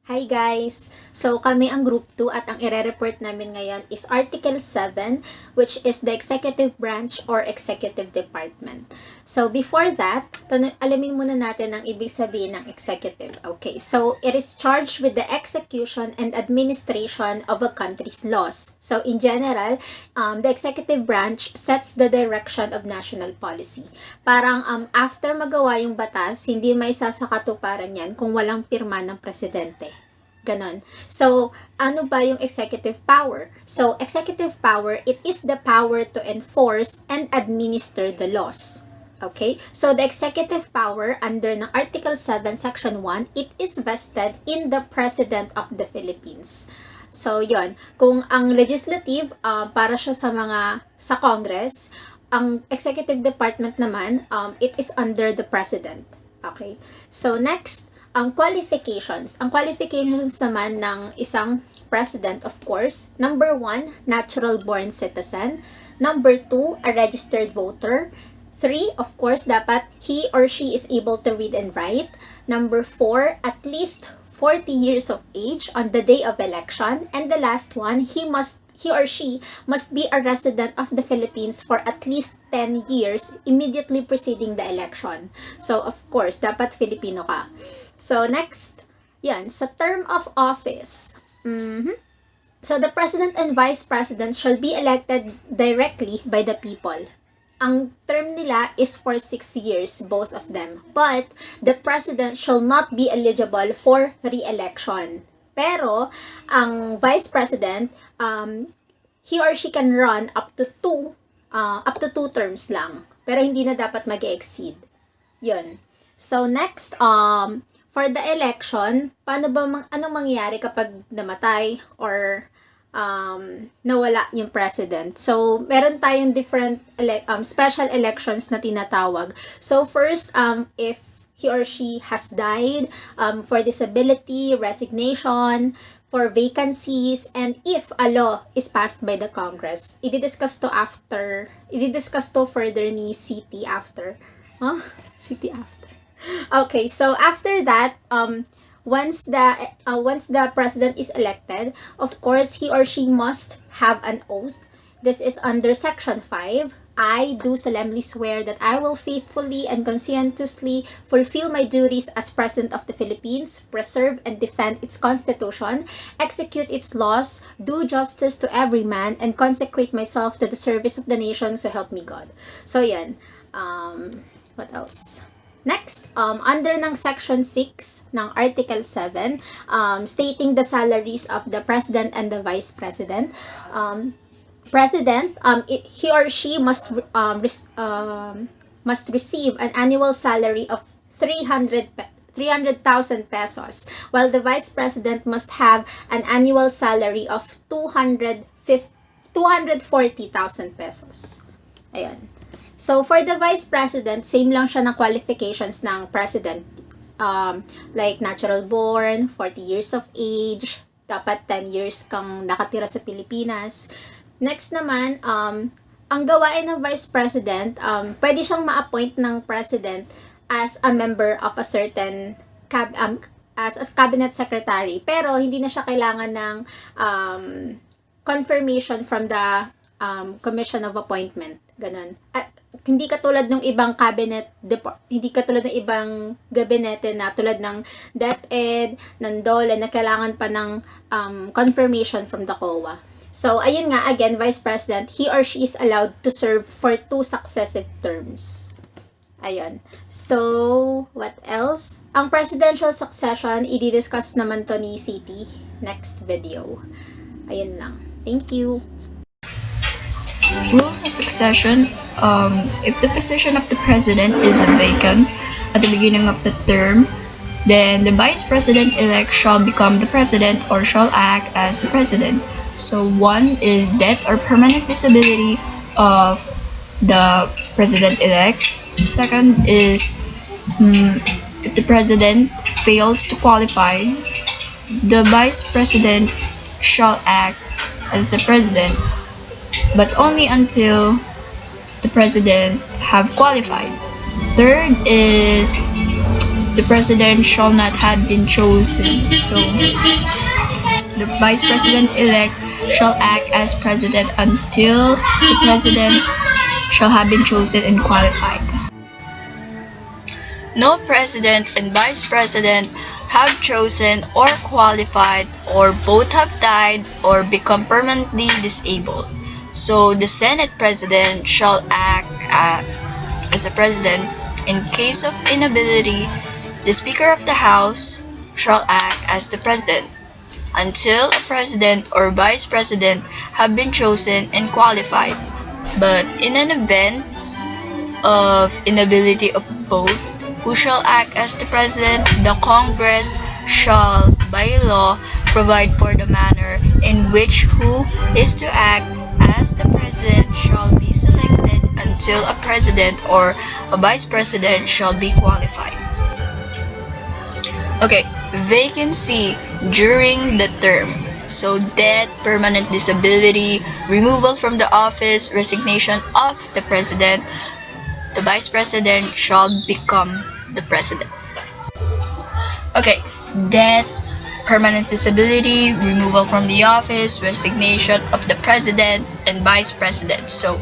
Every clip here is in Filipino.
Hi guys! So kami ang Group 2 at ang ire-report namin ngayon is Article 7, which is the Executive Branch or Executive Department. So before that, alamin muna natin ang ibig sabihin ng executive. Okay, so it is charged with the execution and administration of a country's laws. So in general, the executive branch sets the direction of national policy. Parang after magawa yung batas, hindi may sasakatuparan yan kung walang pirma ng presidente. Ganon. So, ano ba yung executive power? So, executive power, it is the power to enforce and administer the laws. Okay? So, the executive power under ng Article 7, Section 1, it is vested in the President of the Philippines. So, yon. Kung ang legislative, para siya sa Congress, ang executive department naman, it is under the President. Okay? So, next, ang qualifications. Ang qualifications naman ng isang president, of course, number 1, natural-born citizen. Number 2, a registered voter. 3, of course, dapat he or she is able to read and write. Number 4, at least 40 years of age on the day of election. And the last one, he or she must be a resident of the Philippines for at least 10 years immediately preceding the election. So, of course, dapat Filipino ka. So, next, yan, sa term of office. So, the President and Vice President shall be elected directly by the people. Ang term nila is for 6 years, both of them. But, the President shall not be eligible for re-election. Pero, ang Vice President, he or she can run up to 2 terms lang. Pero, hindi na dapat mag-exceed. Yun. So, next, for the election, anong mangyayari kapag namatay or nawala yung president? So, meron tayong different special elections na tinatawag. So, first, if he or she has died, for disability, resignation, for vacancies, and if a law is passed by the Congress. Ididiscuss to further ni CT after. CT after. Okay, so after that, once the president is elected, of course, he or she must have an oath. This is under Section 5. I do solemnly swear that I will faithfully and conscientiously fulfill my duties as President of the Philippines, preserve and defend its Constitution, execute its laws, do justice to every man, and consecrate myself to the service of the nation, so help me God. So, yan. What else? Next, under ng Section 6 ng Article 7, stating the salaries of the President and the Vice President. He or she must receive an annual salary of 300,000 pesos, while the Vice President must have an annual salary of 240,000 pesos. Ayan. So, for the Vice President, same lang siya ng qualifications ng President. Like natural born, 40 years of age, dapat 10 years kang nakatira sa Pilipinas. Next naman, ang gawain ng Vice President, pwede siyang ma-appoint ng President as a member of a certain as Cabinet Secretary. Pero, hindi na siya kailangan ng confirmation from the Commission of Appointment. Ganon. At hindi katulad ng ibang gabinete na tulad ng DepEd, ng DOLE, na kailangan pa ng confirmation from the COA. So, ayun nga, again, Vice President, he or she is allowed to serve for 2 successive terms. Ayun. So, what else? Ang presidential succession, i-discuss naman to ni CT next video. Ayun lang. Thank you. Rules of succession. If the position of the president is vacant at the beginning of the term, then the vice president-elect shall become the president or shall act as the president. So, 1 is death or permanent disability of the president-elect. Second is if the president fails to qualify, the vice president shall act as the president, but only until the president have qualified. Third is the president shall not have been chosen. So, the vice president-elect shall act as president until the president shall have been chosen and qualified. No president and vice president have chosen or qualified, or both have died or become permanently disabled. So the Senate president shall act as a president. In case of inability, the Speaker of the House shall act as the president until a president or vice president have been chosen and qualified. But in an event of inability of both, who shall act as the president? The Congress shall, by law, provide for the manner in which who is to act as the president shall be selected until a president or a vice president shall be qualified. Okay, vacancy during the term. So death, permanent disability, removal from the office, resignation of the president, the vice president shall become the president. Okay, death, permanent disability, removal from the office, resignation of the president and vice president. So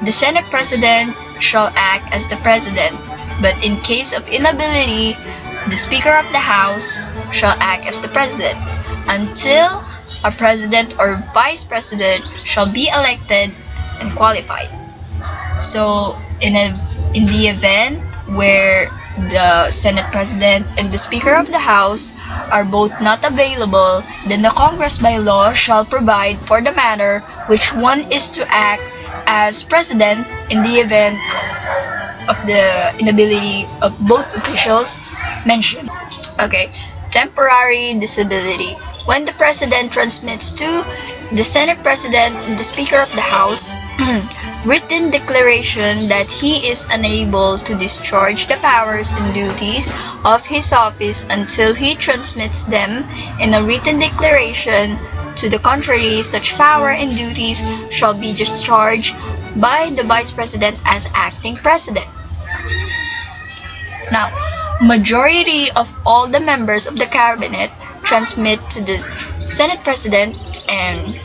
the Senate president shall act as the president, but in case of inability, the Speaker of the House shall act as the president until a president or vice president shall be elected and qualified. So in the event where the Senate President and the Speaker of the House are both not available, then the Congress by law shall provide for the manner which one is to act as President in the event of the inability of both officials mentioned. Okay, temporary disability. When the President transmits to the Senate President and the Speaker of the House written declaration that he is unable to discharge the powers and duties of his office until he transmits them in a written declaration to the contrary, such power and duties shall be discharged by the Vice President as acting President. Now, majority of all the members of the Cabinet transmit to the Senate President and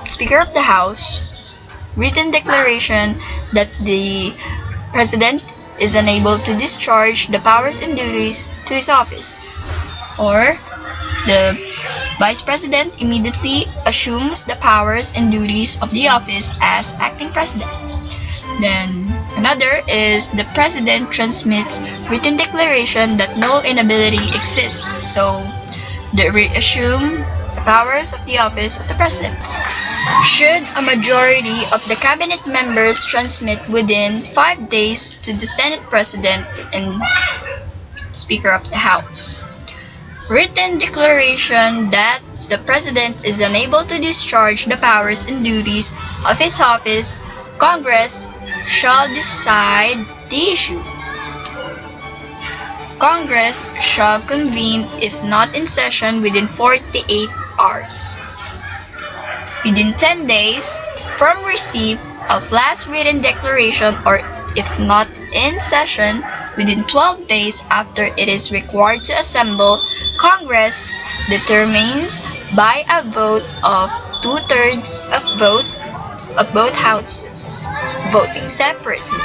Speaker of the House written declaration that the President is unable to discharge the powers and duties to his office, or the Vice President immediately assumes the powers and duties of the office as acting President. Then another is the President transmits written declaration that no inability exists, so they reassume the powers of the office of the President. Should a majority of the Cabinet members transmit within 5 days to the Senate President and Speaker of the House written declaration that the President is unable to discharge the powers and duties of his office, Congress shall decide the issue. Congress shall convene if not in session within 48 hours. Within 10 days from receipt of last written declaration, or if not in session within 12 days after it is required to assemble, Congress determines by a vote of 2/3 of both houses voting separately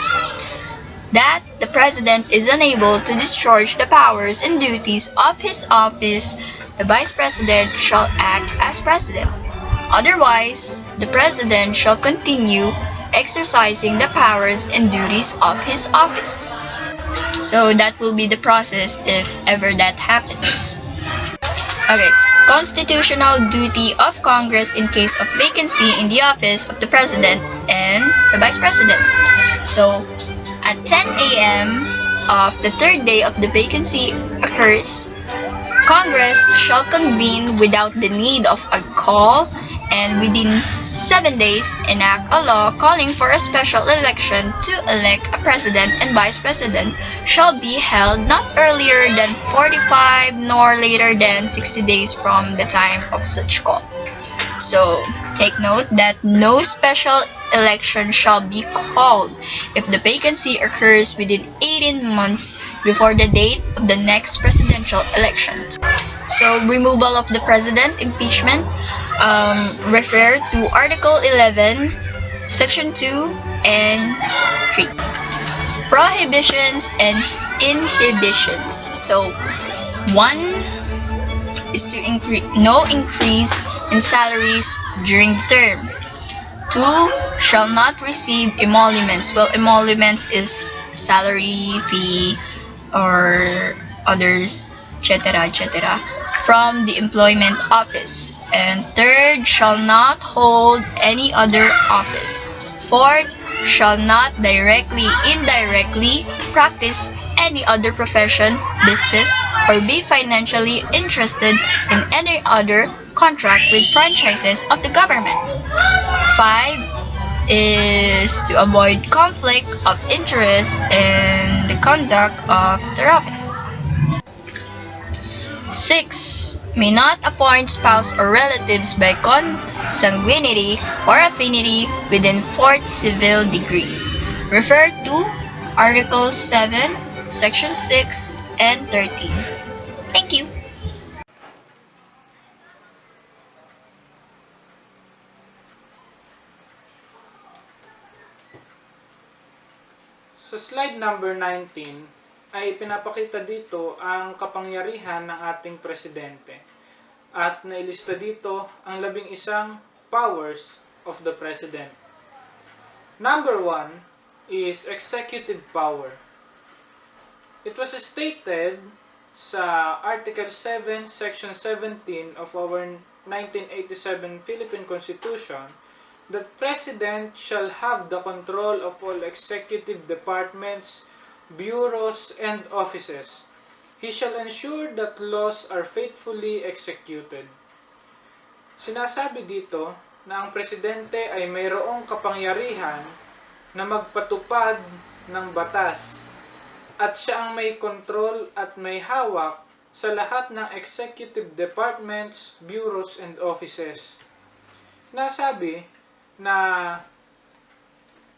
that the President is unable to discharge the powers and duties of his office. The Vice President shall act as President. Otherwise, the President shall continue exercising the powers and duties of his office. So that will be the process if ever that happens. Okay, constitutional duty of Congress in case of vacancy in the office of the President and the Vice President. So, at 10 a.m. of the third day of the vacancy occurs, Congress shall convene without the need of a call, and within 7 days enact a law calling for a special election to elect a president and vice president shall be held not earlier than 45 nor later than 60 days from the time of such call. So, take note that no special election shall be called if the vacancy occurs within 18 months before the date of the next presidential elections. So, removal of the president, impeachment, refer to Article 11, Section 2, and 3. Prohibitions and inhibitions. So, 1 is to no increase in salaries during the term. 2 shall not receive emoluments. Well, emoluments is salary, fee, or others, etc., etc., from the employment office. And 3rd, shall not hold any other office. 4th, shall not directly, indirectly practice any other profession, business, or be financially interested in any other contract with franchises of the government. 5 is to avoid conflict of interest in the conduct of their office. 6. May not appoint spouse or relatives by consanguinity or affinity within 4th civil degree. Refer to Article 7, Section 6, and 13. Thank you. Sa slide number 19 ay pinapakita dito ang kapangyarihan ng ating presidente. At nailista dito ang 11 powers of the president. Number 1 is executive power. It was stated sa Article 7, Section 17 of our 1987 Philippine Constitution that President shall have the control of all executive departments, bureaus, and offices. He shall ensure that laws are faithfully executed. Sinasabi dito na ang presidente ay mayroong kapangyarihan na magpatupad ng batas at siya ang may control at may hawak sa lahat ng executive departments, bureaus, and offices. Nasabi na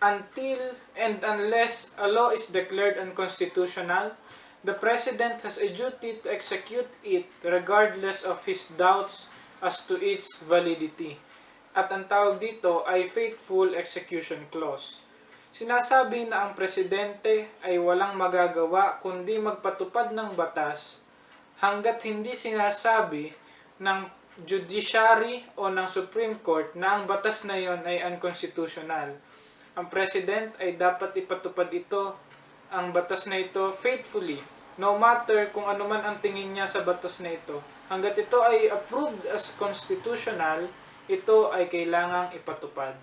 until and unless a law is declared unconstitutional, the President has a duty to execute it regardless of his doubts as to its validity. At ang tawag dito ay faithful execution clause. Sinasabi na ang Presidente ay walang magagawa kundi magpatupad ng batas hanggat hindi sinasabi ng judiciary o ng Supreme Court na ang batas na yon ay unconstitutional. Ang President ay dapat ipatupad ito, ang batas na ito, faithfully, no matter kung ano man ang tingin niya sa batas na ito. Hanggat ito ay approved as constitutional, ito ay kailangang ipatupad.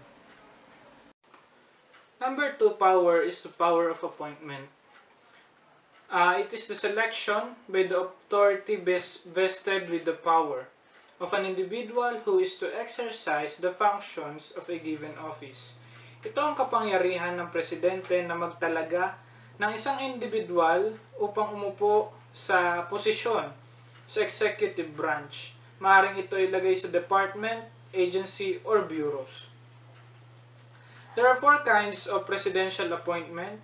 Number 2 power is the power of appointment. It is the selection by the authority vested with the power of an individual who is to exercise the functions of a given office. Ito ang kapangyarihan ng presidente na magtalaga ng isang individual upang umupo sa posisyon sa executive branch. Maaaring ito ilagay sa department, agency, or bureaus. There are 4 kinds of presidential appointments.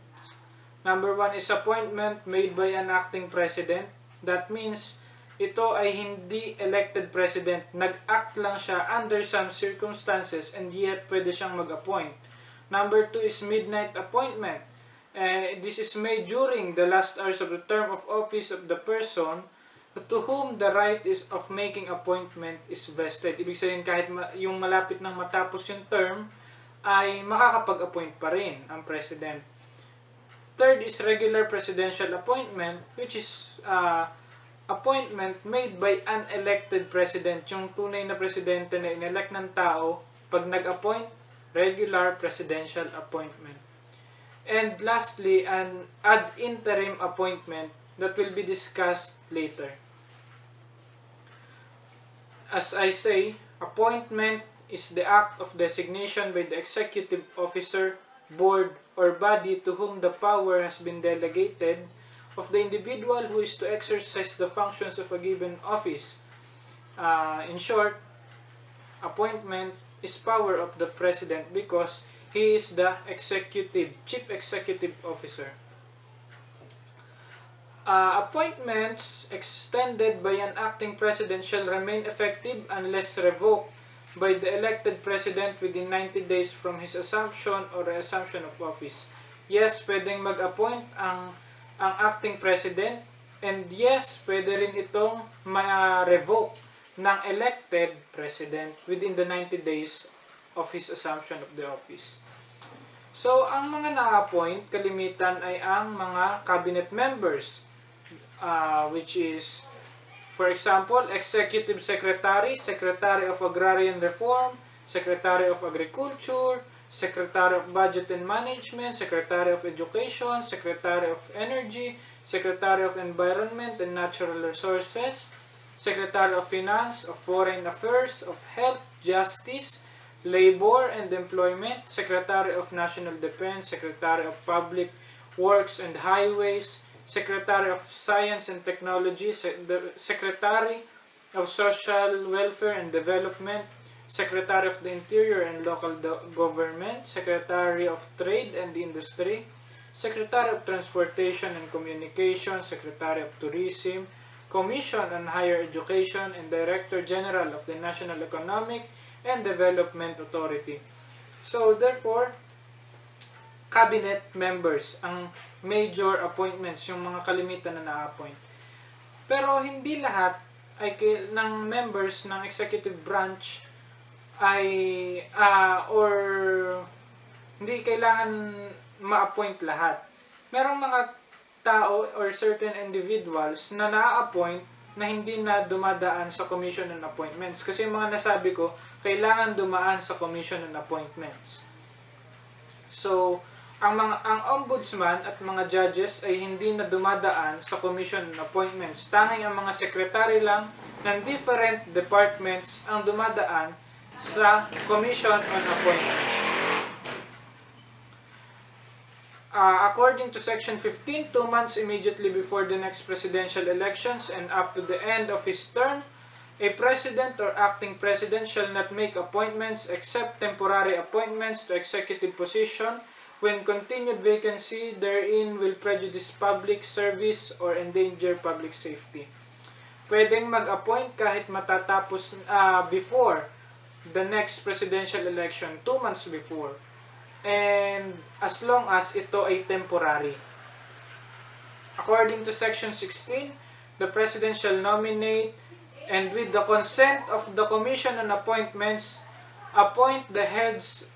Number 1 is appointment made by an acting president. That means ito ay hindi elected president. Nag-act lang siya under some circumstances and yet pwede siyang mag-appoint. Number 2 is midnight appointment. This is made during the last hours of the term of office of the person to whom the right is of making appointment is vested. Ibig sabihin kahit yung malapit nang matapos yung term, ay makakapag-appoint pa rin ang president. Third is regular presidential appointment, which is appointment made by an elected president. Yung tunay na presidente na inelect ng tao, pag nag-appoint, regular presidential appointment. And lastly, an ad interim appointment that will be discussed later. As I say, appointment is the act of designation by the executive officer, board, or body to whom the power has been delegated of the individual who is to exercise the functions of a given office. In short, appointment is power of the president because he is the chief executive officer. Appointments extended by an acting president shall remain effective unless revoked by the elected president within 90 days from his assumption or reassumption of office. Yes, pwedeng mag-appoint ang acting president, and yes, pwede rin itong ma-revoke ng elected president within the 90 days of his assumption of the office. So, ang mga na-appoint, kalimitan ay ang mga cabinet members, which is, for example, Executive Secretary, Secretary of Agrarian Reform, Secretary of Agriculture, Secretary of Budget and Management, Secretary of Education, Secretary of Energy, Secretary of Environment and Natural Resources, Secretary of Finance, of Foreign Affairs, of Health, Justice, Labor and Employment, Secretary of National Defense, Secretary of Public Works and Highways, Secretary of Science and Technology, Secretary of Social Welfare and Development, Secretary of the Interior and Local Government, Secretary of Trade and Industry, Secretary of Transportation and Communication, Secretary of Tourism, Commission on Higher Education, and Director General of the National Economic and Development Authority. So, therefore, cabinet members ang major appointments, yung mga kalimitan na na-appoint. Pero hindi lahat ay ng members ng executive branch ay or hindi kailangan ma-appoint lahat. Merong mga tao or certain individuals na na-appoint na hindi na dumadaan sa Commission on Appointments. Kasi yung mga nasabi ko, kailangan dumaan sa Commission on Appointments. So, ang ombudsman at mga judges ay hindi na dumadaan sa Commission on Appointments. Tanging ang mga secretary lang ng different departments ang dumadaan sa Commission on Appointments. According to Section 15, 2 months immediately before the next presidential elections and up to the end of his term, a president or acting president shall not make appointments except temporary appointments to executive position when continued vacancy therein will prejudice public service or endanger public safety. Pwedeng mag-appoint kahit matatapos before the next presidential election, 2 months before. And as long as ito ay temporary. According to Section 16, the President shall nominate and with the consent of the Commission on Appointments, appoint the heads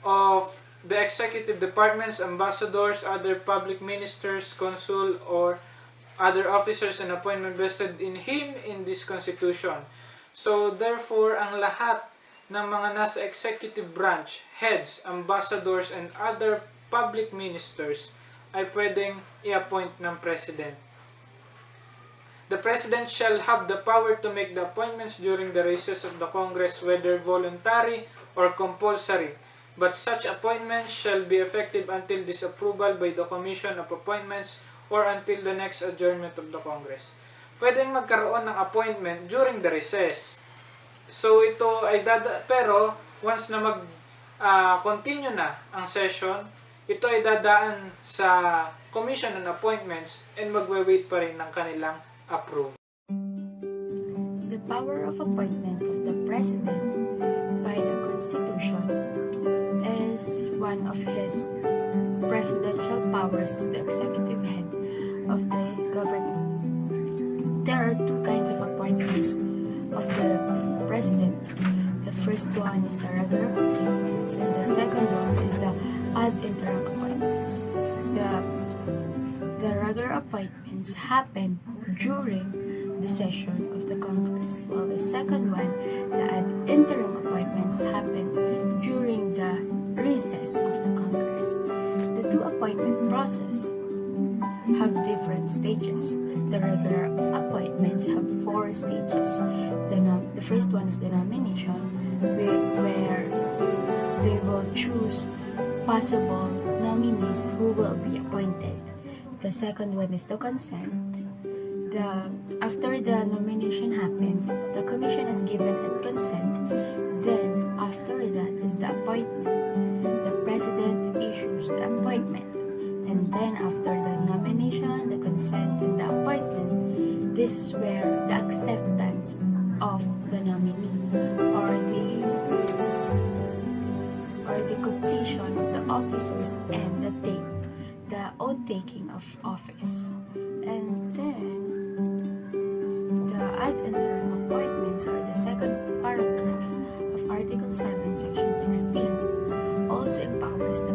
of the executive departments, ambassadors, other public ministers, consul, or other officers and appointment vested in him in this Constitution. So, therefore, ang lahat ng mga nasa executive branch, heads, ambassadors, and other public ministers ay pwedeng i-appoint ng President. The President shall have the power to make the appointments during the recess of the Congress, whether voluntary or compulsory, but such appointments shall be effective until disapproval by the Commission of Appointments or until the next adjournment of the Congress. Pwedeng magkaroon ng appointment during the recess. So ito ay pero once na continue na ang session, ito ay dadaan sa Commission on Appointments and magwe-wait pa rin ng kanilang approval. The power of appointment of the President by the Constitution is one of his presidential powers to the executive head of the government. There are two kinds of appointments of the President. The first one is the regular appointments and the second one is the ad interim appointments. The regular appointments happen during the session of the Congress, while the second one, the ad interim appointments, happen during the recess of the Congress. The two appointment process have different stages. The regular appointments have 4 stages. The first one is the nomination, where they will choose possible nominees who will be appointed. The second one is the consent. After the nomination happens, the commission is given its consent. Then, after that is the appointment. The president issues the appointment. And then, after the nomination, the consent, and the this is where the acceptance of the nominee or the completion of the officers and the oath taking of office. And then the ad interim appointments are the second paragraph of Article 7, Section 16 also empowers the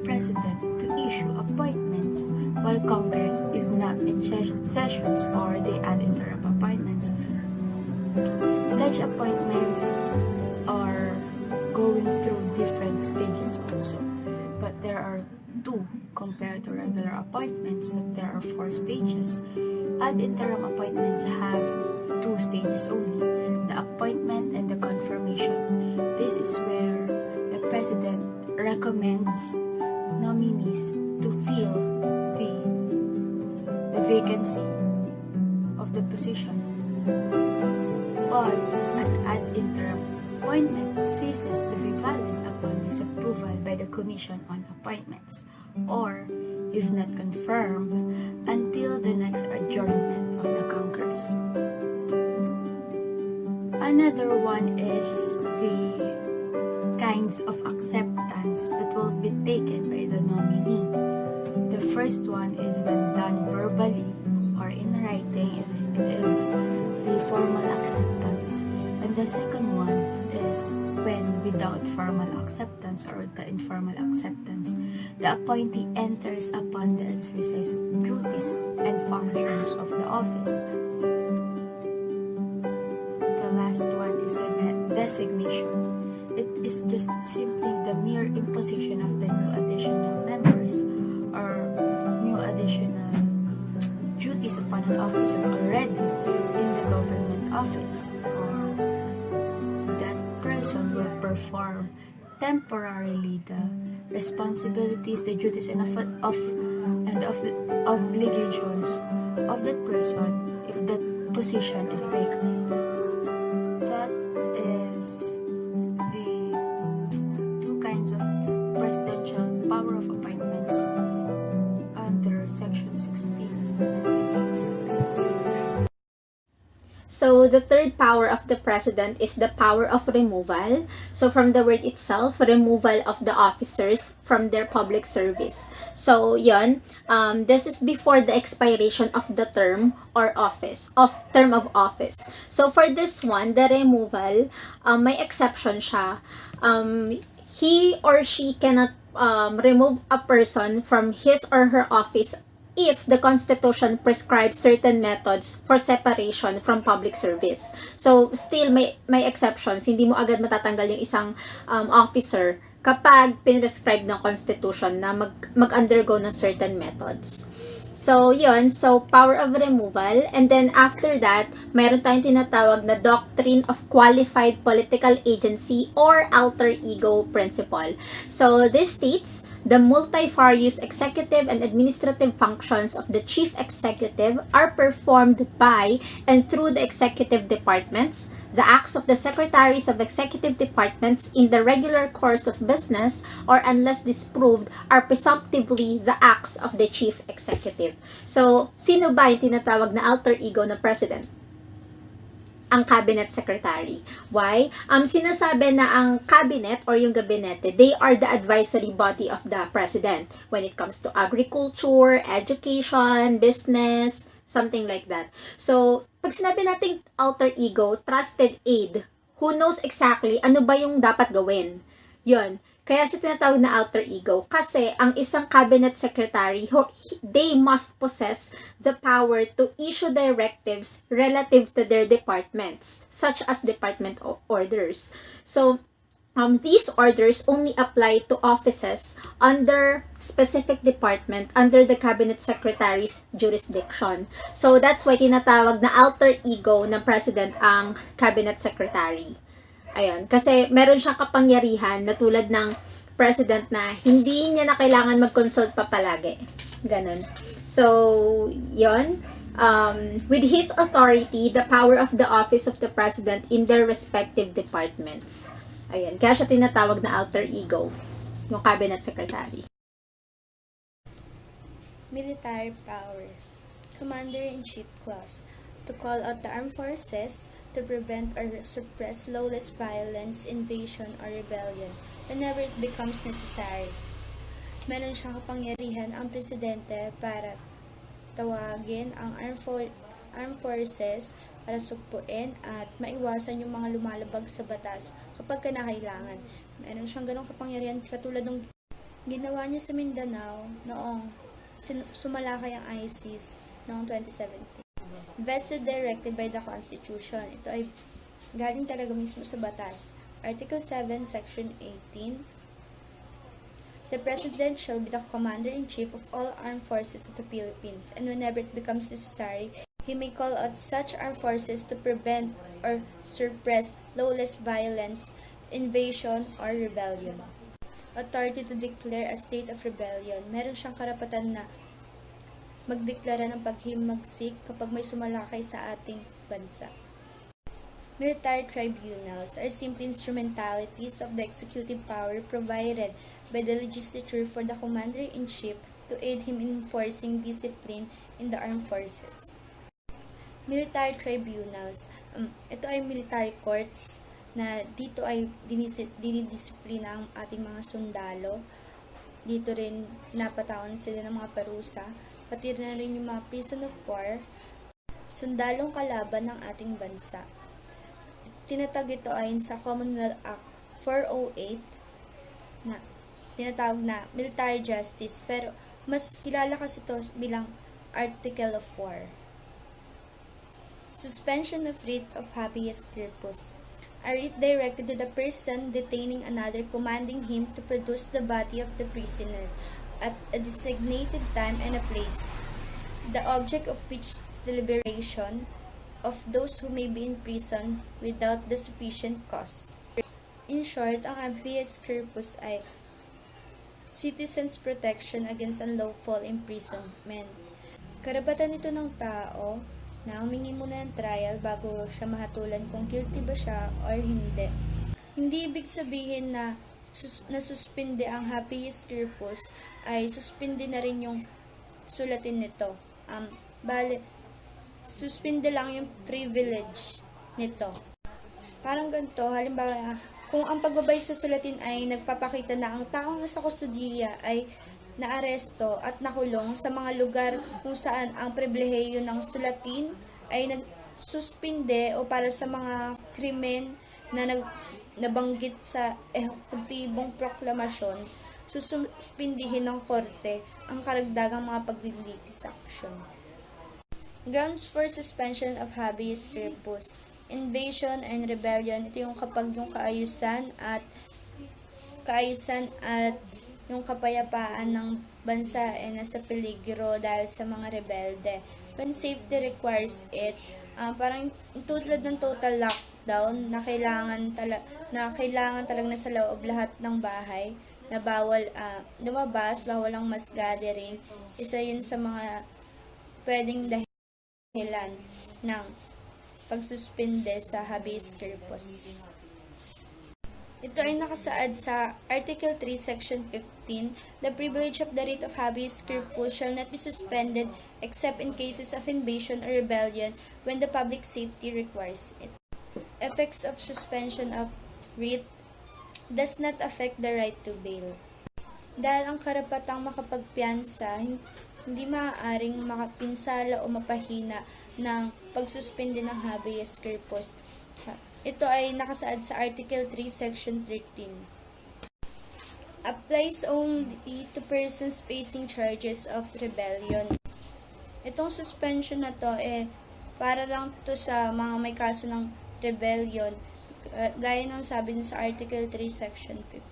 President to issue appointments while Congress is not in sessions or the ad interim appointments. Such appointments are going through different stages also, but there are two compared to regular appointments that there are 4 stages. Ad interim appointments have 2 stages only, the appointment and the confirmation. This is where the President recommends nominees to fill the vacancy of the position. But an ad interim appointment ceases to be valid upon disapproval by the Commission on Appointments, or, if not confirmed, until the next adjournment of the Congress. Another one is the kinds of acceptance that will be taken by the nominee. The first one is when done verbally or in writing, it is the formal acceptance. And the second one is when without formal acceptance or the informal acceptance, the appointee enters upon the exercise of duties and functions of the office. The last one is the designation. It is just simply the mere imposition of the new additional members or new additional duties upon an officer already in the government office, or that person will perform temporarily the responsibilities, the duties, and of the obligations of that person if that position is vacant. That is the 2 kinds of presidential power of appointments under Section 16 of the 1987 Constitution. So, the third power of the President is the power of removal. So, from the word itself, removal of the officers from their public service. So, yun, this is before the expiration of the term or term of office. So, for this one, the removal, may exception siya. He or she cannot remove a person from his or her office if the Constitution prescribes certain methods for separation from public service. So, still may exceptions. Hindi mo agad matatanggal yung isang officer kapag pinrescribe ng Constitution na mag-undergo ng certain methods. So, yun. So, power of removal. And then, after that, mayroon tayong tinatawag na doctrine of qualified political agency or alter ego principle. So, this states, the multifarious executive and administrative functions of the chief executive are performed by and through the executive departments. The acts of the secretaries of executive departments in the regular course of business or unless disproved are presumptively the acts of the chief executive. So, sino ba yung tinatawag na alter ego ng president? Ang cabinet secretary. Why? Sinasabi na ang cabinet or yung gabinete, they are the advisory body of the president when it comes to agriculture, education, business, something like that. So, pag sinabi nating alter ego, trusted aid, who knows exactly ano ba yung dapat gawin? Yun. Kaya siya tinatawag na alter ego kasi ang isang cabinet secretary, they must possess the power to issue directives relative to their departments, such as department orders. So, these orders only apply to offices under specific department under the cabinet secretary's jurisdiction. So, that's why tinatawag na alter ego ng president ang cabinet secretary. Ayun. Kasi meron siyang kapangyarihan na tulad ng president na hindi niya na kailangan mag-consult pa palagi. Ganon. So, yun. With his authority, the power of the office of the president in their respective departments. Ayan. Kaya siya tinatawag na alter ego, yung cabinet secretary. Military powers. Commander-in-Chief Clause, to call out the armed forces to prevent or suppress lawless violence, invasion, or rebellion whenever it becomes necessary. Meron siyang kapangyarihan ang presidente para tawagin ang armed forces para sugpuin at maiwasan yung mga lumalabag sa batas kapag kinakailangan. Meron siyang ganong kapangyarihan katulad ng ginawa niya sa Mindanao noong sumalakay ang ISIS noong 2017. Vested directly by the Constitution. Ito ay galing talaga mismo sa batas. Article 7, Section 18. The President shall be the Commander-in-Chief of all armed forces of the Philippines, and whenever it becomes necessary, he may call out such armed forces to prevent or suppress lawless violence, invasion, or rebellion. Authority to declare a state of rebellion. Meron siyang karapatan na magdeklara ng paghimagsik kapag may sumalakay sa ating bansa. Military tribunals are simply instrumentalities of the executive power provided by the legislature for the commander-in-chief to aid him in enforcing discipline in the armed forces. Military tribunals, ito ay military courts na dito ay dinidisiplina ang ating mga sundalo. Dito rin napatawan sila ng mga parusa, pati na rin yung mga prison of war, sundalong kalaban ng ating bansa. Tinatag ito ayon sa Commonwealth Act 408 na tinatawag na military justice, pero mas kilala kasi ito bilang Article of War. Suspension of writ of habeas corpus. A writ directed to the person detaining another commanding him to produce the body of the prisoner at a designated time and a place, the object of which is the liberation of those who may be in prison without the sufficient cause. In short, ang habeas corpus ay citizens' protection against unlawful imprisonment. Karapatan ito ng tao na humingi muna ng trial bago siya mahatulan kung guilty ba siya or hindi. Hindi ibig sabihin na nasuspinde ang habeas corpus ay suspinde na rin yung sulatin nito. Suspinde lang yung privilege nito. Parang ganito, halimbawa, kung ang pagbabalik sa sulatin ay nagpapakita na ang taong nasa kustodiya ay naaresto at nakulong sa mga lugar kung saan ang pribilehiyo ng sulatin ay nagsuspinde o para sa mga krimen na nabanggit sa ehekutibong proklamasyon, sususpindihin ng korte ang karagdagang mga paglilitis action. Grounds for suspension of habeas corpus. Invasion and rebellion, ito yung kapag yung kaayusan at yung kapayapaan ng bansa ay nasa peligro dahil sa mga rebelde. When safety requires it, parang tulad ng total lockdown na kailangan talagang nasa loob lahat ng bahay, na bawal lumabas, bawal ang mass gathering. Isa yun sa mga pwedeng dahilan ng pagsuspinde sa habeas corpus. Ito ay nakasaad sa Article 3, Section 15. The privilege of the writ of habeas corpus shall not be suspended except in cases of invasion or rebellion when the public safety requires it. Effects of suspension of writ does not affect the right to bail. Dahil ang karapatang makapagpiyansa hindi maaaring makapinsala o mapahina ng pagsuspende ng habeas corpus. Ito ay nakasaad sa Article 3, Section 13. Applies only to persons facing charges of rebellion. Itong suspension na to para lang to sa mga may kaso ng rebellion, gaya ng sabi sa Article 3, Section 15.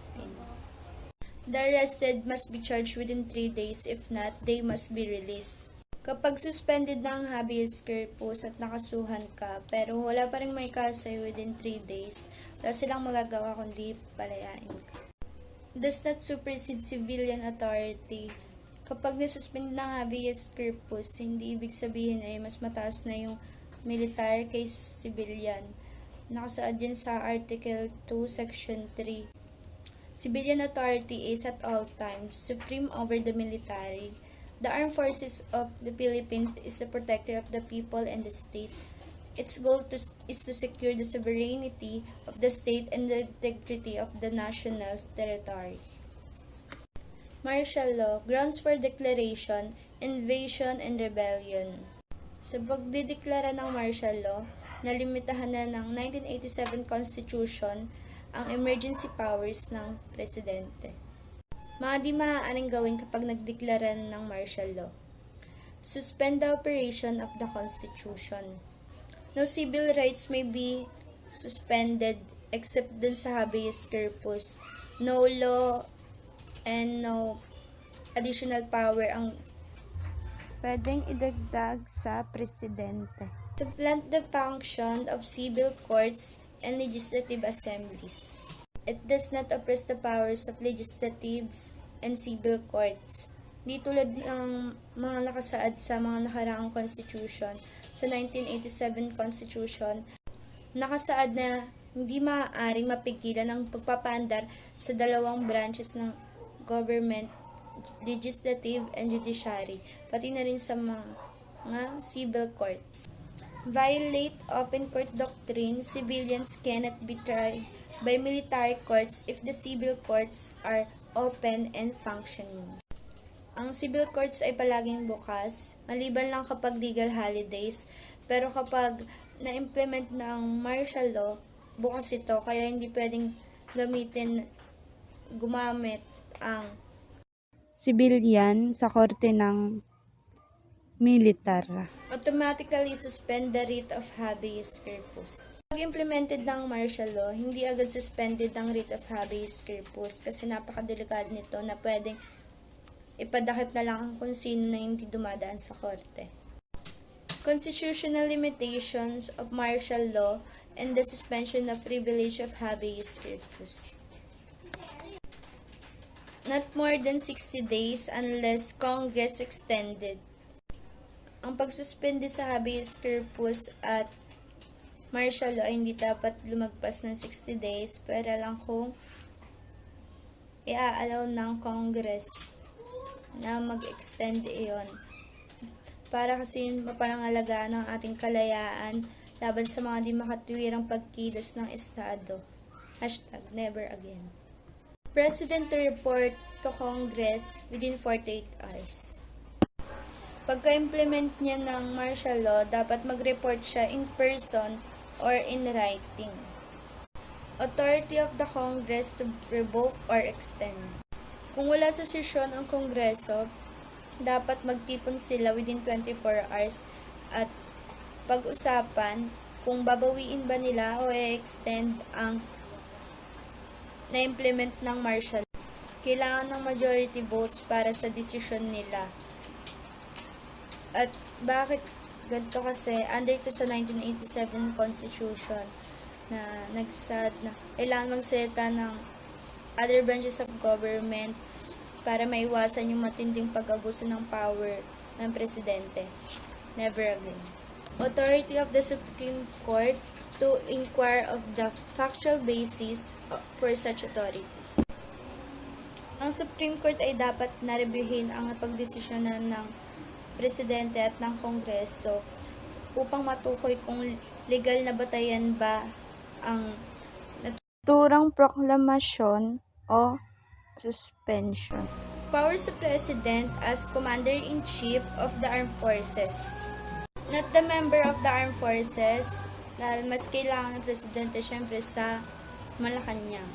The arrested must be charged within 3 days. If not, they must be released. Kapag suspended na ang habeas corpus at nakasuhan ka, pero wala pa rin may kaso within 3 days, wala silang magagawa kundi palayain ka. Does not supersede civilian authority. Kapag nasuspend na ang habeas corpus, hindi ibig sabihin ay mas mataas na yung militar kaysa civilian. Nakasaad yan sa Article 2, Section 3. Civilian authority is at all times supreme over the military. The Armed Forces of the Philippines is the protector of the people and the state. Its goal is to secure the sovereignty of the state and the integrity of the national territory. Martial law, grounds for declaration, invasion, and rebellion. Sa pagdideklara ng martial law, nalimitahan na ng 1987 Constitution ang emergency powers ng presidente. Mga di maaaring gawin kapag nagdeklara ng martial law. Suspend the operation of the Constitution. No civil rights may be suspended except dun sa habeas corpus. No law and no additional power ang pwedeng idagdag sa presidente. Supplant the function of civil courts and legislative assemblies. It does not oppress the powers of legislatives and civil courts. Di tulad ng mga nakasaad sa mga nakaraang constitution, sa 1987 Constitution, nakasaad na hindi maaaring mapigilan ang pagpapaandar sa dalawang branches ng government, legislative and judiciary, pati na rin sa mga civil courts. Violate open court doctrine, civilians cannot be tried by military courts if the civil courts are open and functioning. Ang civil courts ay palaging bukas, maliban lang kapag legal holidays, pero kapag na-implement na ang martial law, bukas ito, kaya hindi pwedeng gumamit ang civilian sa korte ng militar. Automatically suspend the writ of habeas corpus. Pag implemented ng martial law, hindi agad suspended ang writ of habeas corpus kasi napakadelikado nito na pwedeng ipadakip na lang ang kung sino na hindi dumadaan sa korte. Constitutional limitations of martial law and the suspension of privilege of habeas corpus. Not more than 60 days unless Congress extended. Ang pagsuspende sa habeas corpus at martial law ay hindi dapat lumagpas ng 60 days, pero lang kung i-allow ng Congress na mag-extend iyon. Para kasi mapangalagaan ng ating kalayaan laban sa mga di makatuwirang pagkilos ng Estado. #never again. President to report to Congress within 48 hours. Pagka-implement niya ng martial law, dapat mag-report siya in person or in writing. Authority of the Congress to revoke or extend. Kung wala sa sesyon ang Kongreso, dapat magtipon sila within 24 hours at pag-usapan kung babawiin ba nila o i-extend ang na-implement ng martial law. Kailangan ng majority votes para sa desisyon nila. At bakit ganito kasi, under ito sa 1987 Constitution na nagsasaad na kailangan magsalita ng other branches of government para maiwasan yung matinding pag-abuso ng power ng presidente. Never again. Authority of the Supreme Court to inquire of the factual basis for such authority. Ang Supreme Court ay dapat na-reviewin ang pagdesisyonan ng presidente at ng Kongreso upang matukoy kung legal na batayan ba ang Naturang proklamasyon o suspension. powers of President as Commander-in-Chief of the Armed Forces. Not the member of the Armed Forces, dahil mas kailangan ng Presidente syempre sa Malacanang.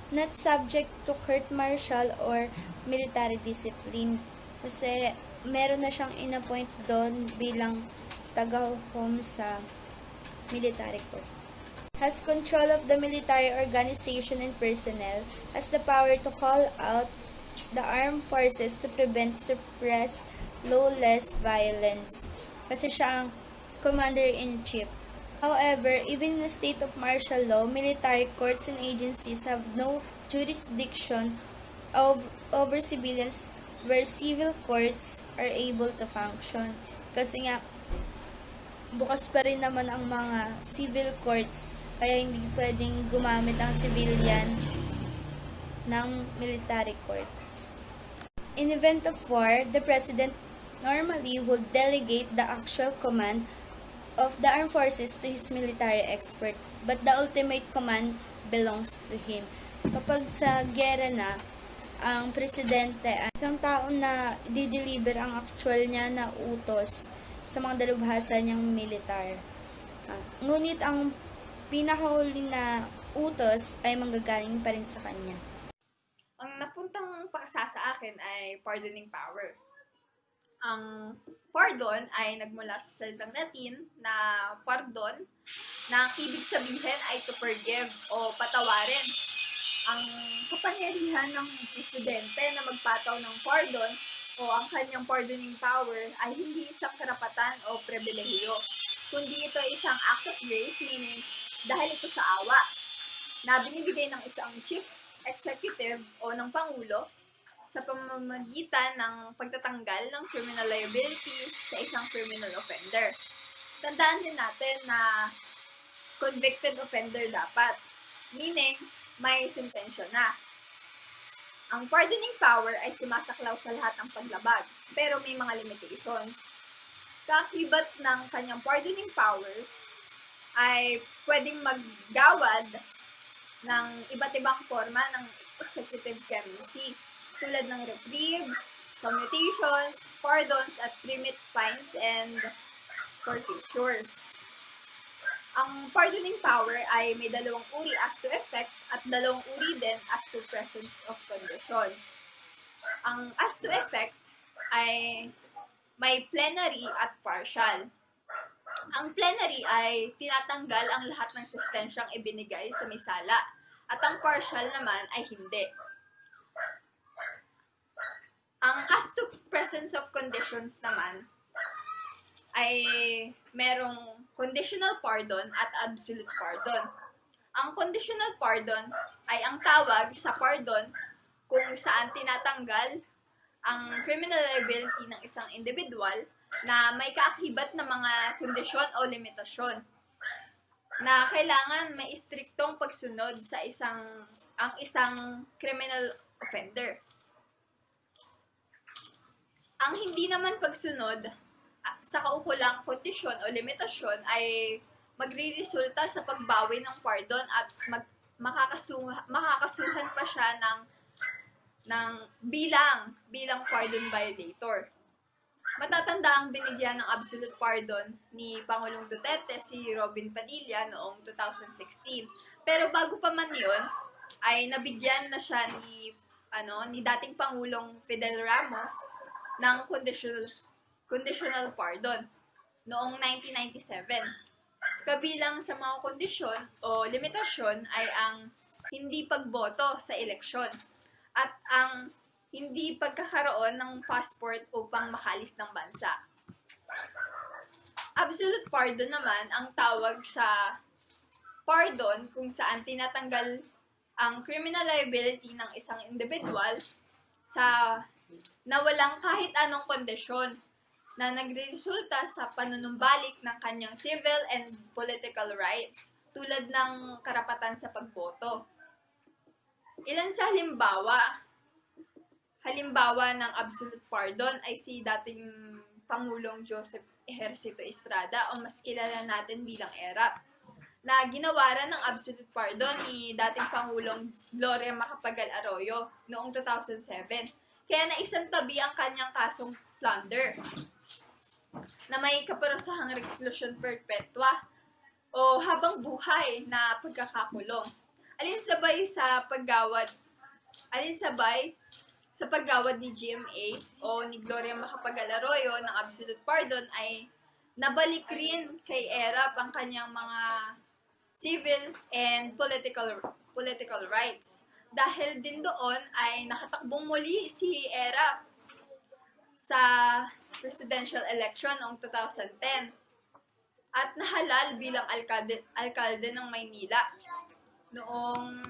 Not subject to court martial or military discipline kasi meron na siyang inappoint doon bilang taga-hukom sa military court. Has control of the military organization and personnel, has the power to call out the armed forces to prevent, suppress, lawless violence. Kasi siya ang commander-in-chief. However, even in a state of martial law, military courts and agencies have no jurisdiction over civilians where civil courts are able to function. Kasi nga, bukas pa rin naman ang mga civil courts, kaya hindi pwedeng gumamit ang civilian ng military courts. In event of war, the President normally would delegate the actual command of the armed forces to his military expert, but the ultimate command belongs to him. Kapag sa gera na, ang presidente ay isang tao na dideliver ang actual niya na utos sa mga dalubhasa niyang militar. Ngunit ang pinakahuli na utos ay manggagaling pa rin sa kanya. Ang napuntang paksa sa akin ay pardoning power. Ang pardon ay nagmula sa salitang Latin na pardon, na ang ibig sabihin ay to forgive o patawarin. Ang kapangyarihan ng presidente na magpataw ng pardon o ang kanyang pardoning power ay hindi isang karapatan o pribilehiyo, kundi ito ay isang act of grace, meaning dahil ito sa awa na binibigay ng isang chief executive o ng pangulo sa pamamagitan ng pagtatanggal ng criminal liability sa isang criminal offender. Tandaan din natin na convicted offender dapat, meaning may sentensya na. Ang pardoning power ay sumasaklaw sa lahat ng paglabag, pero may mga limitations. Kaakibat ng kanyang pardoning powers ay pwedeng maggawad ng iba't ibang forma ng executive clemency, tulad ng reprieves, commutations, pardons, at limit fines and forfeitures. Ang pardoning power ay may dalawang uri as to effect at dalawang uri din as to presence of conditions. Ang as to effect ay may plenary at partial. Ang plenary ay tinatanggal ang lahat ng sustansyang ibinigay sa misala, at ang partial naman ay hindi. Ang as to presence of conditions naman ay merong conditional pardon at absolute pardon. Ang conditional pardon ay ang tawag sa pardon kung saan tinatanggal ang criminal liability ng isang individual na may kaakibat na mga kondisyon o limitasyon na kailangan may istriktong pagsunod sa isang criminal offender. Ang hindi naman pagsunod sa kaukulang kondisyon o limitasyon ay magre-resulta sa pagbawi ng pardon at makakasuhan pa siya ng bilang pardon violator. Matatanda ang binigyan ng absolute pardon ni Pangulong Duterte si Robin Padilla noong 2016. Pero bago pa man 'yon, ay nabigyan na siya ni dating Pangulong Fidel Ramos ng conditional pardon noong 1997. Kabilang sa mga kondisyon o limitasyon ay ang hindi pagboto sa eleksyon at ang hindi pagkakaroon ng passport upang makalis ng bansa. Absolute pardon naman ang tawag sa pardon kung saan tinatanggal ang criminal liability ng isang individual na walang kahit anong kondisyon na nagresulta sa panunumbalik ng kanyang civil and political rights, tulad ng karapatan sa pagboto. Ilan sa halimbawa ng absolute pardon ay si dating Pangulong Joseph Ejercito Estrada o mas kilala natin bilang ERAP, na ginawaran ng absolute pardon ni dating Pangulong Gloria Macapagal Arroyo noong 2007. Kaya naisantabi ang kanyang kasong plunder na may kaparusahang reclusion perpetua o habang buhay na pagkakakulong. Alinsabay sa paggawad ni GMA o ni Gloria Macapagal Arroyo ng absolute pardon ay nabalik rin kay ERAP ang kanyang mga civil and political rights. Dahil din doon ay nakatakbong muli si ERAP sa presidential election noong 2010 at nahalal bilang alkalde ng Maynila noong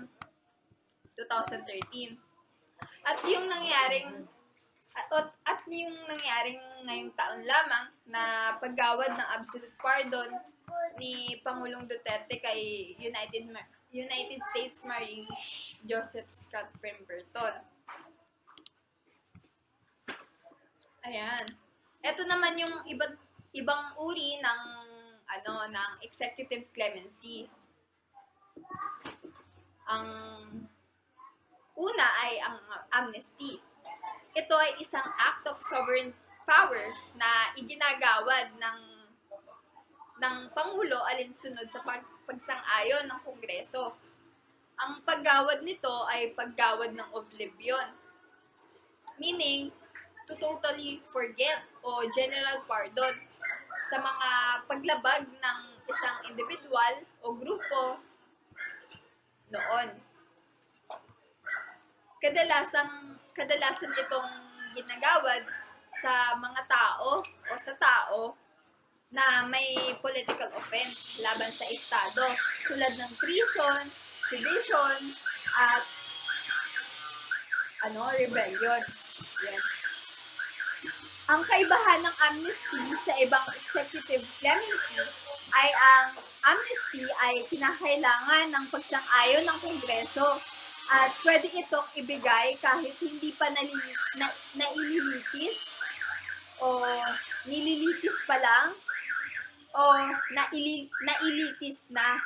2013. At yung nangyaring ngayong taon lamang na paggawad ng absolute pardon ni Pangulong Duterte kay United States Marine Joseph Scott Pemberton. Ayan. Ito naman yung ibang uri ng ng executive clemency. Ang una ay ang amnesty. Ito ay isang act of sovereign power na iginagawad ng Pangulo alinsunod sa pagsang-ayon ng Kongreso. Ang paggawad nito ay paggawad ng oblivion, meaning to totally forget o general pardon sa mga paglabag ng isang individual o grupo noon. Kadalasan itong ginagawad sa mga tao o sa tao na may political offense laban sa Estado tulad ng treason, sedition, at rebellion. Yan. Ang kaibahan ng amnesty sa ibang executive clemency ay ang amnesty ay kinakailangan ng pagsang-ayon ng Kongreso at pwede itong ibigay kahit hindi pa naililitis o nililitis pa lang o nailitis na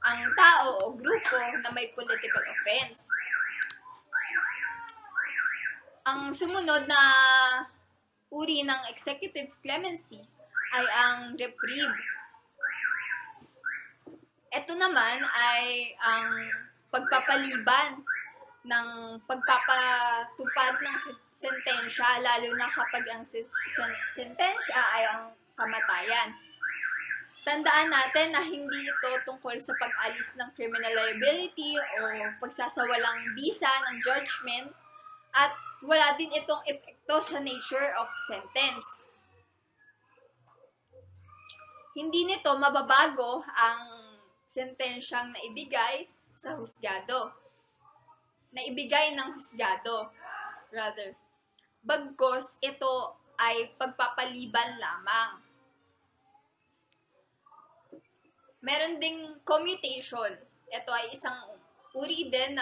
ang tao o grupo na may political offense. Ang sumunod na uri ng executive clemency ay ang reprieve. Ito naman ay ang pagpapaliban ng pagpapatupad ng sentensya, lalo na kapag ang sentensya ay ang kamatayan. Tandaan natin na hindi ito tungkol sa pag-alis ng criminal liability o pagsasawalang bisa ng judgment, at wala din itong epekto sa nature of sentence. Hindi nito mababago ang sentensyang naibigay sa husgado. Naibigay ng husgado, rather. Bagkus ito ay pagpapaliban lamang. Meron ding commutation. Ito ay isang uri din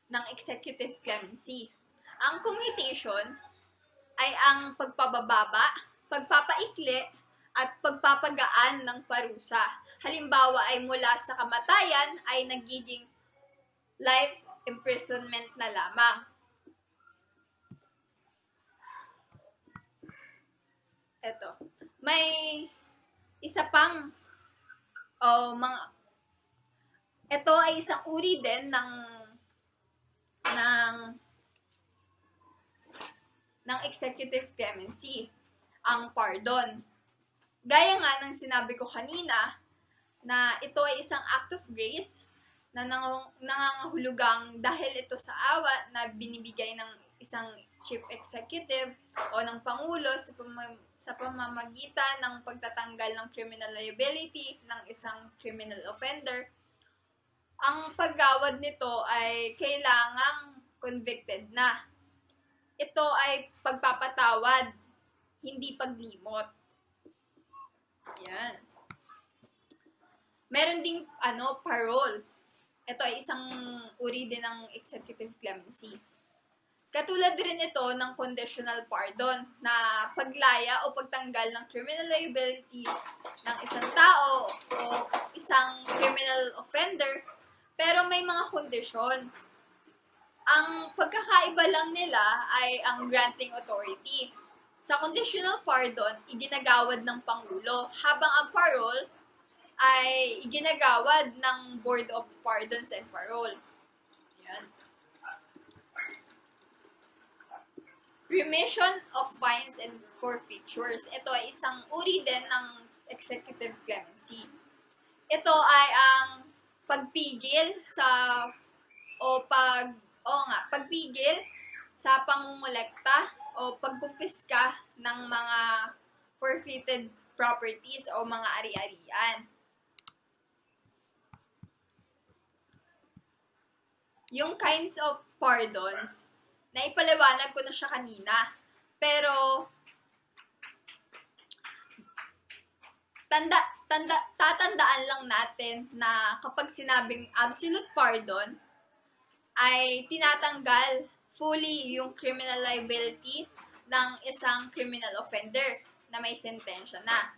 ng executive clemency. Ang commutation ay ang pagpapababa, pagpapaikli, at pagpapagaan ng parusa. Halimbawa ay mula sa kamatayan ay nagiging life imprisonment na lamang. Ito. May isa pang ito ay isang uri din ng executive clemency, ang pardon. Gaya nga ng sinabi ko kanina, na ito ay isang act of grace na nangangahulugang dahil ito sa awa na binibigay ng isang chief executive o ng Pangulo sa pamamagitan ng pagtatanggal ng criminal liability ng isang criminal offender. Ang paggawad nito ay kailangang convicted na. Ito ay pagpapatawad, hindi paglimot. Yan. Meron ding parole. Ito ay isang uri din ng executive clemency. Katulad rin ito ng conditional pardon na paglaya o pagtanggal ng criminal liability ng isang tao o isang criminal offender, pero may mga kondisyon. Ang pagkakaiba lang nila ay ang granting authority. Sa conditional pardon, iginagawad ng Pangulo, habang ang parole ay iginagawad ng Board of Pardons and Parole. Yan. Remission of fines and forfeitures. Ito ay isang uri din ng executive clemency. Ito ay ang pagpigil pagpigil sa pangungulekta o pagkumpiska ng mga forfeited properties o mga ari-arian. Yung kinds of pardons, naipaliwanag ko na siya kanina. Pero, tatandaan lang natin na kapag sinabing absolute pardon, ay tinatanggal fully yung criminal liability ng isang criminal offender na may sentensya na.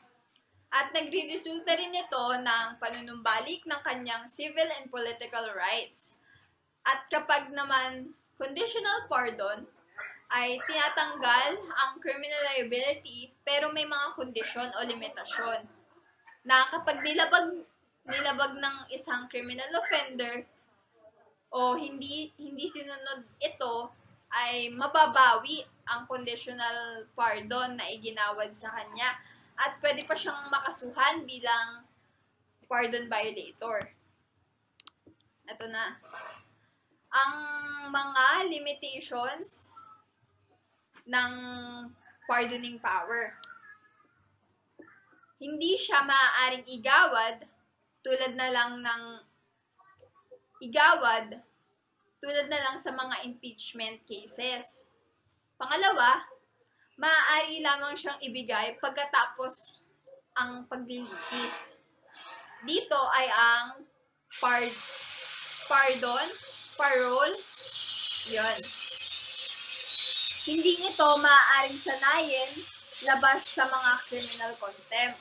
At nagre-resulta rin ito ng panunumbalik ng kanyang civil and political rights. At kapag naman conditional pardon, ay tinatanggal ang criminal liability pero may mga kondisyon o limitasyon na kapag nilabag ng isang criminal offender o hindi sinunod ito, ay mababawi ang conditional pardon na iginawad sa kanya at pwede pa siyang makasuhan bilang pardon violator. Ito na. Ang mga limitations ng pardoning power. Hindi siya maaaring igawad tulad na lang sa mga impeachment cases. Pangalawa, maaari lamang siyang ibigay pagkatapos ang paglilitis. Dito ay ang pardon, parole, yon. Hindi ito maaaring sanayin labas sa mga criminal contempt.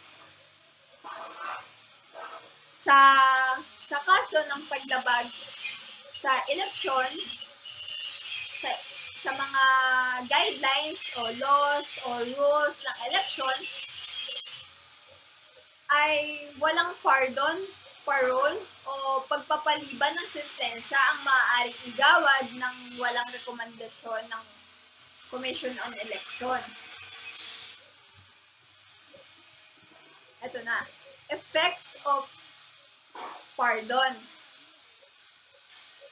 Sa kaso ng paglabag sa eleksyon, sa mga guidelines o laws o rules ng eleksyon, ay walang pardon, parole, o pagpapaliban ng sentensya ang maaaring igawad ng walang rekomendasyon ng Commission on Election. Ito na. Effects of pardon.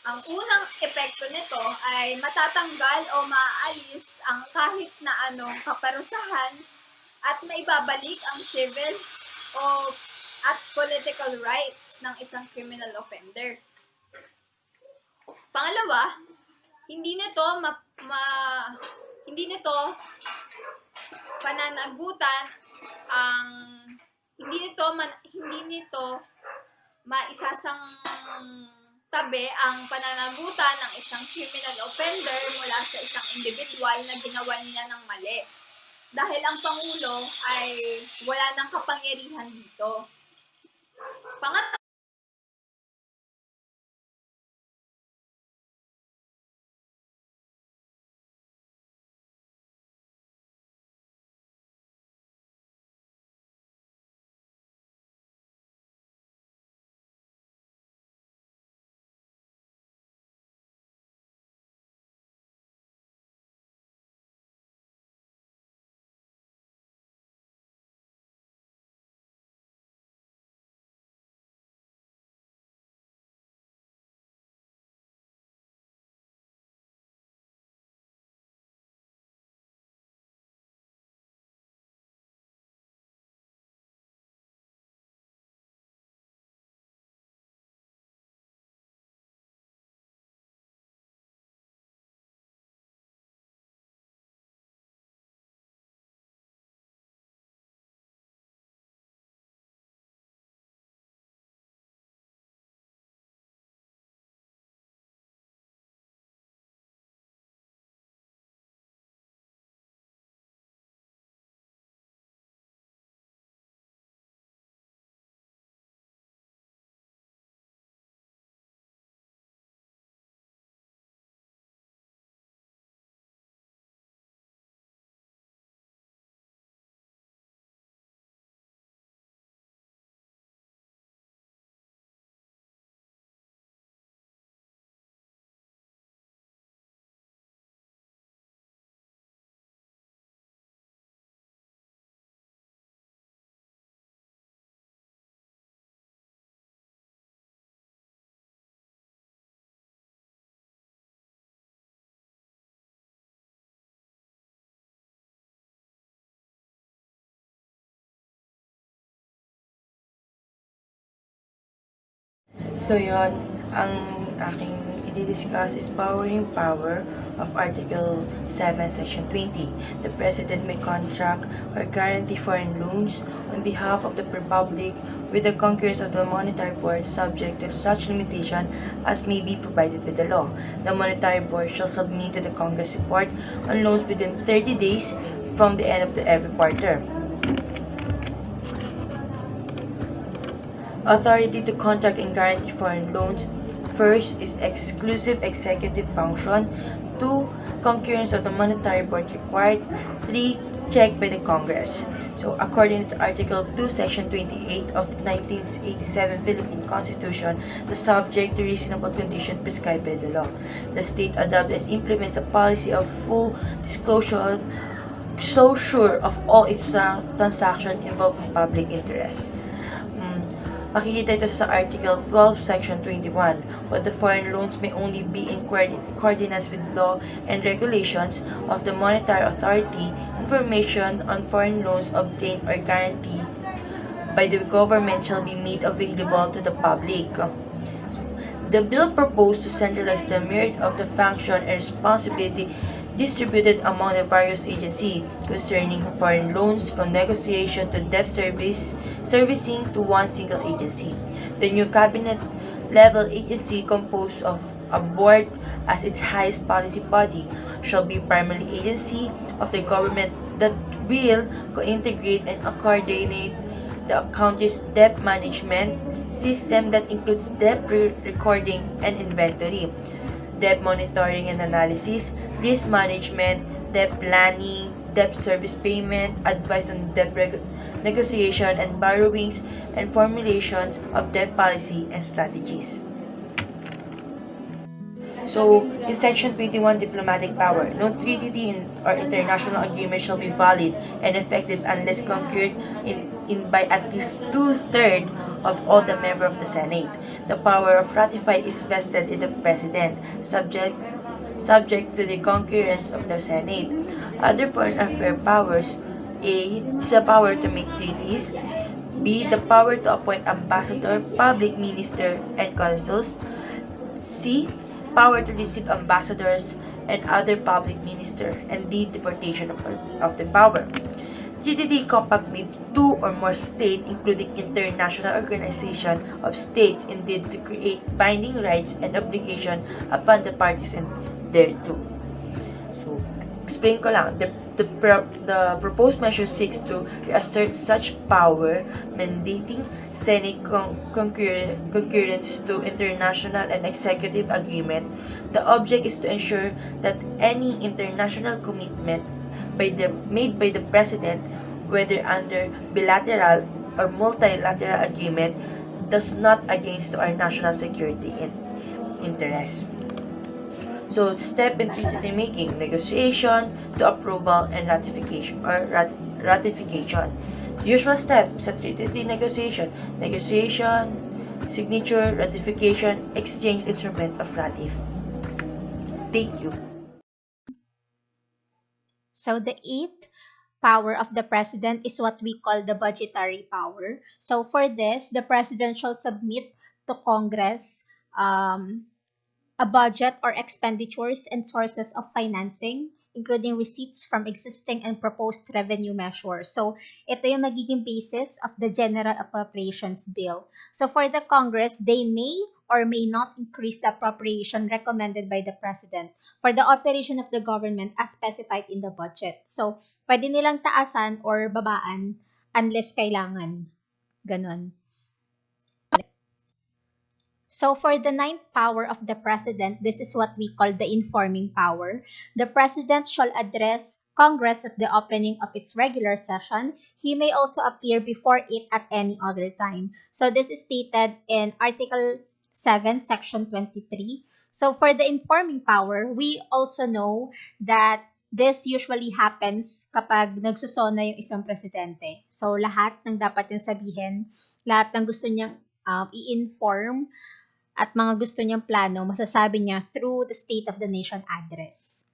Ang unang epekto nito ay matatanggal o maaalis ang kahit na anong kaparusahan at maibabalik ang civil at political rights ng isang criminal offender. Pangalawa, hindi nito maisasang tabi ang pananagutan ng isang criminal offender mula sa isang individual na ginawa niya ng mali. Dahil ang Pangulo ay wala ng kapangyarihan dito. Pangatlo, So yun, ang aking already discussed is powering power of Article 7, Section 20. The President may contract or guarantee foreign loans on behalf of the Republic with the concurrence of the Monetary Board subject to such limitation as may be provided with the law. The Monetary Board shall submit to the Congress report on loans within 30 days from the end of every quarter. Authority to contract and guarantee foreign loans. First is exclusive executive function. 2. Concurrence of the Monetary Board required. 3. Checked by the Congress. So, according to Article 2, Section 28 of the 1987 Philippine Constitution, the subject to reasonable condition prescribed by the law. The state adopts and implements a policy of full disclosure of all its transactions involving public interest. Makikita ito sa Article 12, Section 21, but the foreign loans may only be in coordinates with law and regulations of the monetary authority. Information on foreign loans obtained or guaranteed by the government shall be made available to the public. The bill proposed to centralize the merit of the function and responsibility distributed among the various agencies concerning foreign loans from negotiation to debt servicing to one single agency. The new cabinet-level agency composed of a board as its highest policy body shall be primary agency of the government that will co-integrate and coordinate the country's debt management system that includes debt recording and inventory, debt monitoring and analysis, risk management, debt planning, debt service payment, advice on debt negotiation and borrowings, and formulations of debt policy and strategies. So, in Section 21, diplomatic power, no treaty or international agreement shall be valid and effective unless concurred in by at least two-thirds of all the members of the Senate. The power of ratify is vested in the President, subject to the concurrence of the Senate. Other foreign affairs powers: A is the power to make treaties. B, the power to appoint ambassador, public minister, and consuls. C, power to receive ambassadors and other public minister. And D, deportation of the power. TTT compact with two or more states, including international organization of states, indeed to create binding rights and obligation upon the parties and thereto. So, explain ko lang, the proposed measure seeks to reassert such power, mandating Senate concurrence to international and executive agreement. The object is to ensure that any international commitment made by the President, whether under bilateral or multilateral agreement, does not against our national security and interest. So, step in treaty making, negotiation to approval and ratification ratification. Usual step sa treaty negotiation: signature, ratification, exchange instrument of ratif. Thank you. So the eighth power of the president is what we call the budgetary power. So for this, the president shall submit to Congress a budget or expenditures and sources of financing, including receipts from existing and proposed revenue measures. So, ito yung magiging basis of the General Appropriations Bill. So, for the Congress, they may or may not increase the appropriation recommended by the President for the operation of the government as specified in the budget. So, pwede nilang taasan or babaan unless kailangan. Ganon. So for the ninth power of the president, this is what we call the informing power. The president shall address Congress at the opening of its regular session. He may also appear before it at any other time. So this is stated in Article 7, Section 23. So for the informing power, we also know that this usually happens kapag nagsusona yung isang presidente. So lahat ng dapat niyang sabihin, lahat ng gusto niyang i-inform, at mga gusto niyang plano, masasabi niya through the State of the Nation address.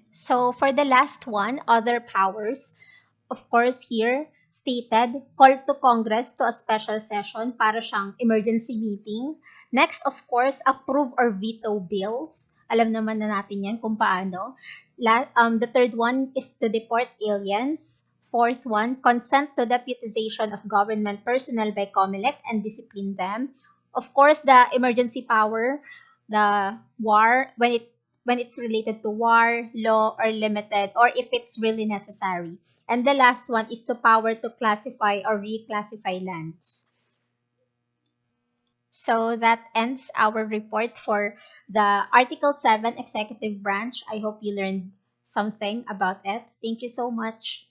So, for the last one, other powers, of course, here, stated, call to Congress to a special session para siyang emergency meeting Next, of course, approve or veto bills. Alam naman na natin yan kung paano. The third one is to deport aliens. Fourth one, consent to deputization of government personnel by COMELEC and discipline them. Of course, the emergency power, the war, when it's related to war, law, or limited, or if it's really necessary. And the last one is to power to classify or reclassify lands. So that ends our report for the Article 7 Executive Branch. I hope you learned something about it. Thank you so much.